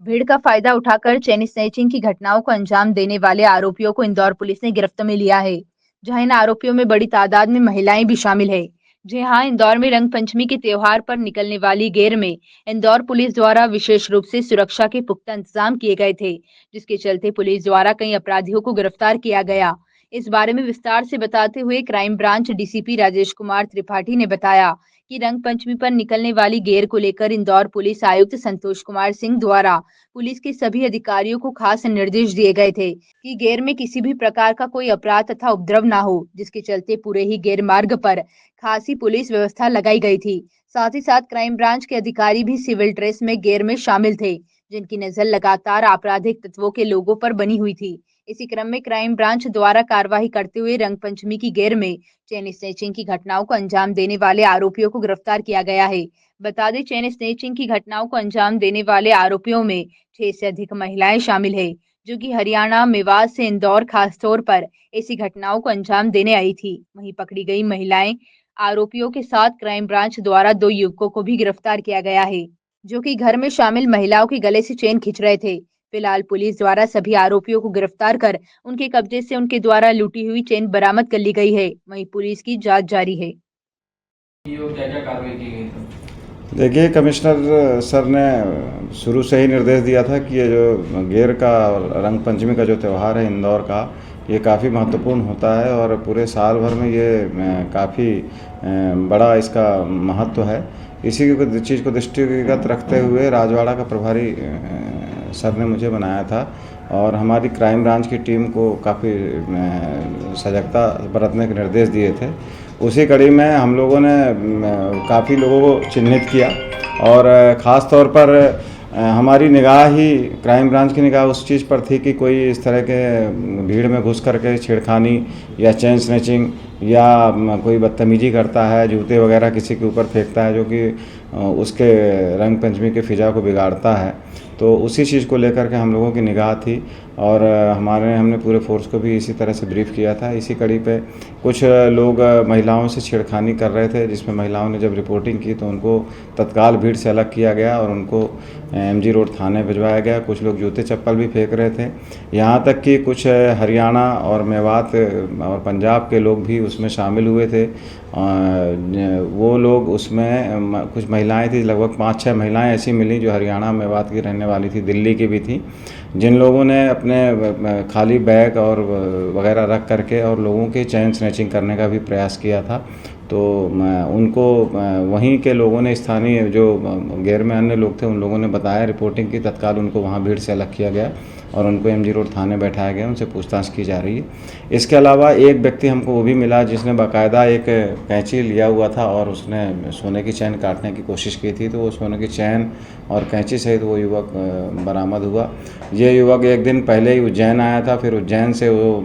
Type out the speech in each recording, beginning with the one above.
भीड़ का फायदा उठाकर चेन स्नैचिंग की घटनाओं को अंजाम देने वाले आरोपियों को इंदौर पुलिस ने गिरफ्त में लिया है, जहां इन आरोपियों में बड़ी तादाद में महिलाएं भी शामिल है। जी हाँ, इंदौर में रंग पंचमी के त्योहार पर निकलने वाली गेर में इंदौर पुलिस द्वारा विशेष रूप से सुरक्षा के पुख्ता इंतजाम किए गए थे, जिसके चलते पुलिस द्वारा कई अपराधियों को गिरफ्तार किया गया। इस बारे में विस्तार से बताते हुए crime branch DCP Rajesh Kumar Tripathi ने बताया कि रंग पंचमी पर निकलने वाली गेर को लेकर इंदौर पुलिस आयुक्त संतोष कुमार सिंह द्वारा पुलिस के सभी अधिकारियों को खास निर्देश दिए गए थे कि गेर में किसी भी प्रकार का कोई अपराध तथा उपद्रव ना हो, जिसके चलते पूरे ही गेर मार्ग पर खासी पुलिस व्यवस्था लगाई गई थी। साथ ही साथ क्राइम ब्रांच के अधिकारी भी सिविल ड्रेस में गेर में शामिल थे, जिनकी नजर लगातार आपराधिक तत्वों के लोगों पर बनी हुई थी। इसी क्रम में क्राइम ब्रांच द्वारा कार्रवाई करते हुए रंग पंचमी की गेर में चेन स्नैचिंग की घटनाओं को अंजाम देने वाले आरोपियों को गिरफ्तार किया गया है। बता दें, चेन स्नैचिंग की घटनाओं को अंजाम देने वाले आरोपियों में 6 से अधिक महिलाएं शामिल है, जो कि हरियाणा, मेवात से इंदौर खास तौर पर ऐसी घटनाओं को अंजाम देने आई थी। वहीं पकड़ी गई महिलाएं आरोपियों के साथ क्राइम ब्रांच द्वारा 2 युवकों को भी गिरफ्तार किया गया है, जो कि घर में शामिल महिलाओं के गले से चेन खींच रहे थे। फिलहाल पुलिस द्वारा सभी आरोपियों को गिरफ्तार कर उनके कब्जे से उनके द्वारा लूटी हुई चेन बरामद कर ली गई है। वहीं पुलिस की जांच जारी है। क्या क्या कार्रवाई की गई थी? देखिए, कमिश्नर सर ने शुरू से ही निर्देश दिया था कि ये जो गेर का और रंग पंचमी का जो त्यौहार है इंदौर का, ये काफ़ी महत्वपूर्ण होता है और पूरे साल भर में ये काफ़ी बड़ा इसका महत्व है। इसी चीज़ को दृष्टिगत रखते हुए राजवाड़ा का प्रभारी सर ने मुझे बनाया था और हमारी क्राइम ब्रांच की टीम को काफ़ी सजगता बरतने के निर्देश दिए थे। उसी कड़ी में हम लोगों ने काफ़ी लोगों को चिन्हित किया और ख़ास तौर पर हमारी निगाह ही क्राइम ब्रांच की निगाह उस चीज़ पर थी कि कोई इस तरह के भीड़ में घुस करके छेड़खानी या चेन स्नैचिंग या कोई बदतमीजी करता है, जूते वगैरह किसी के ऊपर फेंकता है, जो कि उसके रंग पंचमी के फिजा को बिगाड़ता है। तो उसी चीज़ को लेकर के हम लोगों की निगाह थी और हमने पूरे फोर्स को भी इसी तरह से ब्रीफ किया था। इसी कड़ी पे कुछ लोग महिलाओं से छेड़खानी कर रहे थे, जिसमें महिलाओं ने जब रिपोर्टिंग की तो उनको तत्काल भीड़ से अलग किया गया और उनको एमजी रोड थाने भिजवाया गया। कुछ लोग जूते चप्पल भी फेंक रहे थे, यहाँ तक कि कुछ हरियाणा और मेवात और पंजाब के लोग भी उसमें शामिल हुए थे। वो लोग उसमें कुछ महिलाएं थी, लगभग 5-6 महिलाएं ऐसी मिली जो हरियाणा मेवात की रहने वाली थी, दिल्ली की भी थी, जिन लोगों ने अपने खाली बैग और वगैरह रख करके और लोगों के चेन स्नैचिंग करने का भी प्रयास किया था। तो उनको वहीं के लोगों ने, स्थानीय जो गेर में अन्य लोग थे, उन लोगों ने बताया, रिपोर्टिंग की, तत्काल उनको वहाँ भीड़ से अलग किया गया और उनको एमजी रोड थाने बैठाया गया, उनसे पूछताछ की जा रही है। इसके अलावा एक व्यक्ति हमको वो भी मिला जिसने बाकायदा एक कैंची लिया हुआ था और उसने सोने की चैन काटने की कोशिश की थी, तो वो सोने की चैन और कैंची सहित वो युवक बरामद हुआ। ये युवक एक दिन पहले ही उज्जैन आया था, फिर उज्जैन से वो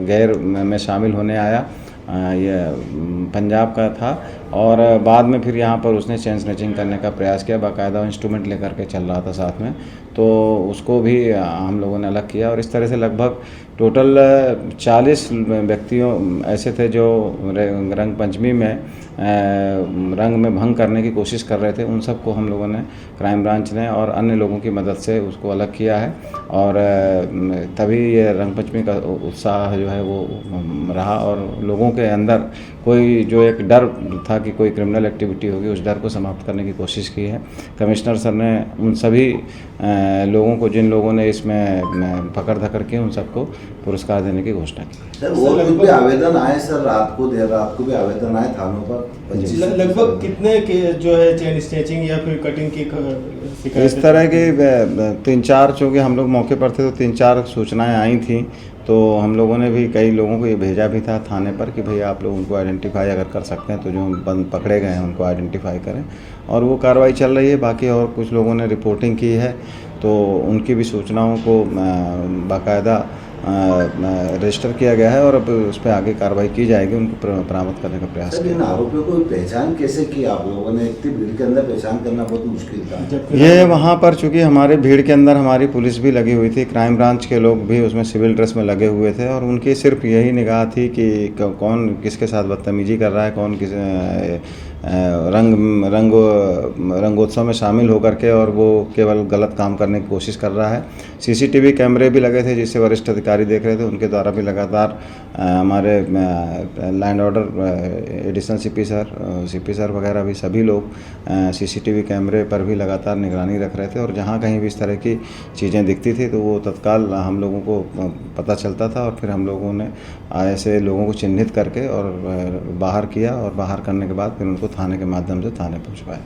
गेर में शामिल होने आया, ये पंजाब का था, और बाद में फिर यहाँ पर उसने चेन स्नैचिंग करने का प्रयास किया, बाकायदा इंस्ट्रूमेंट लेकर के चल रहा था साथ में, तो उसको भी हम लोगों ने अलग किया। और इस तरह से लगभग टोटल 40 व्यक्तियों ऐसे थे जो रंग पंचमी में रंग में भंग करने की कोशिश कर रहे थे। उन सबको हम लोगों ने, क्राइम ब्रांच ने और अन्य लोगों की मदद से उसको अलग किया है और तभी ये रंग पंचमी का उत्साह जो है वो रहा और लोगों के अंदर कोई जो एक डर था कि कोई क्रिमिनल एक्टिविटी होगी, उस डर को समाप्त करने की कोशिश की है। कमिश्नर सर ने उन सभी लोगों को, जिन लोगों ने इसमें पकड़ धकड़ की, उन सबको पुरस्कार देने की घोषणा की। सर, और कुछ भी आवेदन आए सर? देर रात को भी आवेदन आए थानों पर? लगभग कितने के जो है चेन स्नैचिंग या फिर कटिंग की शिकायत? इस तरह के 3-4, चूँकि हम लोग मौके पर थे तो 3-4 सूचनाएं आई थी, तो हम लोगों ने भी कई लोगों को ये भेजा भी था थाने पर कि भाई आप लोग उनको आइडेंटिफाई अगर कर सकते हैं तो जो बंद पकड़े गए हैं उनको आइडेंटिफाई करें, और वो कार्रवाई चल रही है। बाकी और कुछ लोगों ने रिपोर्टिंग की है तो उनकी भी सूचनाओं को बाकायदा रजिस्टर किया गया है और अब उस पर आगे कार्रवाई की जाएगी, उनको बरामद करने का प्रयास सर, इन आरोपियों को पहचान कैसे की आप लोगों ने? इतनी भीड़ के अंदर पहचान करना बहुत मुश्किल था। ये वहाँ पर चूँकि हमारे भीड़ के अंदर हमारी पुलिस भी लगी हुई थी, क्राइम ब्रांच के लोग भी उसमें सिविल ड्रेस में लगे हुए थे और उनकी सिर्फ यही निगाह थी कि कौन किसके साथ बदतमीजी कर रहा है, कौन किस रंगोत्सव में शामिल होकर के और वो केवल गलत काम करने की कोशिश कर रहा है। सीसीटीवी कैमरे भी लगे थे जिससे वरिष्ठ अधिकारी देख रहे थे, उनके द्वारा भी लगातार हमारे land order additional CP sir वगैरह भी सभी लोग सीसीटीवी कैमरे पर भी लगातार निगरानी रख रहे थे और जहाँ कहीं भी इस तरह की चीज़ें दिखती थी तो वो तत्काल हम लोगों को पता चलता था और फिर हम लोगों ने ऐसे लोगों को चिन्हित करके और बाहर किया और बाहर करने के बाद फिर उनको थाने के माध्यम से थाने पहुँचवाया।